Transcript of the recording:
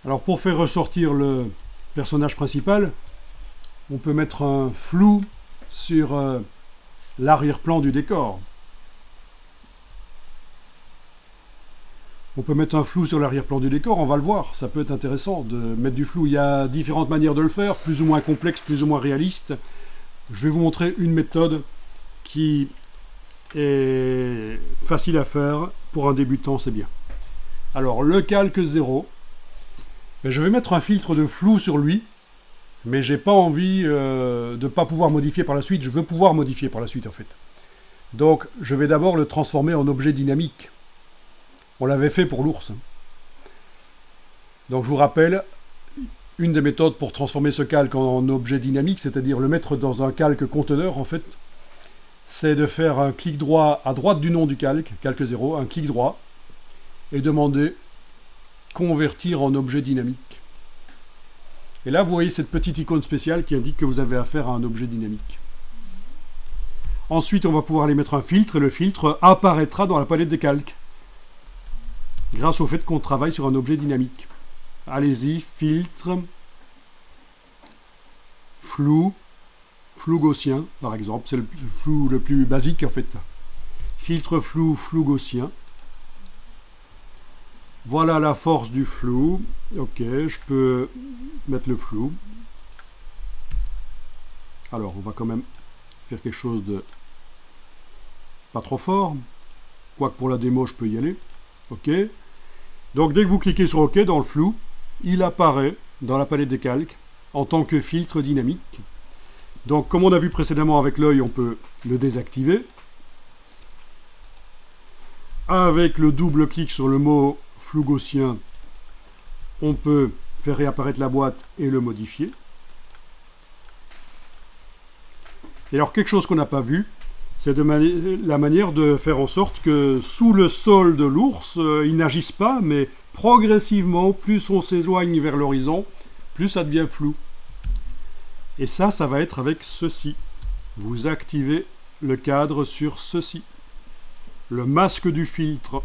Alors pour faire ressortir le personnage principal, on peut mettre un flou sur l'arrière-plan du décor. On peut mettre un flou sur l'arrière-plan du décor, on va le voir, ça peut être intéressant de mettre du flou. Il y a différentes manières de le faire, plus ou moins complexes, plus ou moins réalistes. Je vais vous montrer une méthode qui est facile à faire, pour un débutant c'est bien. Alors le calque 0, je vais mettre un filtre de flou sur lui, mais j'ai pas envie de ne pas pouvoir modifier par la suite, je veux pouvoir modifier par la suite en fait. Donc je vais d'abord le transformer en objet dynamique. On l'avait fait pour l'ours. Donc je vous rappelle, une des méthodes pour transformer ce calque en objet dynamique, c'est-à-dire le mettre dans un calque conteneur en fait, c'est de faire un clic droit à droite du nom du calque 0, un clic droit, et demander convertir en objet dynamique. Et là vous voyez cette petite icône spéciale qui indique que vous avez affaire à un objet dynamique. Ensuite on va pouvoir aller mettre un filtre, et le filtre apparaîtra dans la palette des calques, grâce au fait qu'on travaille sur un objet dynamique. Allez-y, filtre, flou gaussien, par exemple. C'est le flou le plus basique, en fait. Filtre flou gaussien. Voilà la force du flou. Ok, je peux mettre le flou. Alors, on va quand même faire quelque chose de pas trop fort. Quoique pour la démo, je peux y aller. Ok. Donc dès que vous cliquez sur OK dans le flou, il apparaît dans la palette des calques en tant que filtre dynamique. Donc comme on a vu précédemment avec l'œil, on peut le désactiver. Avec le double clic sur le mot flou gaussien, on peut faire réapparaître la boîte et le modifier. Et alors quelque chose qu'on n'a pas vu, c'est la manière de faire en sorte que sous le sol de l'ours, il n'agisse pas, mais progressivement, plus on s'éloigne vers l'horizon, plus ça devient flou. Et ça va être avec ceci. Vous activez le cadre sur ceci. Le masque du filtre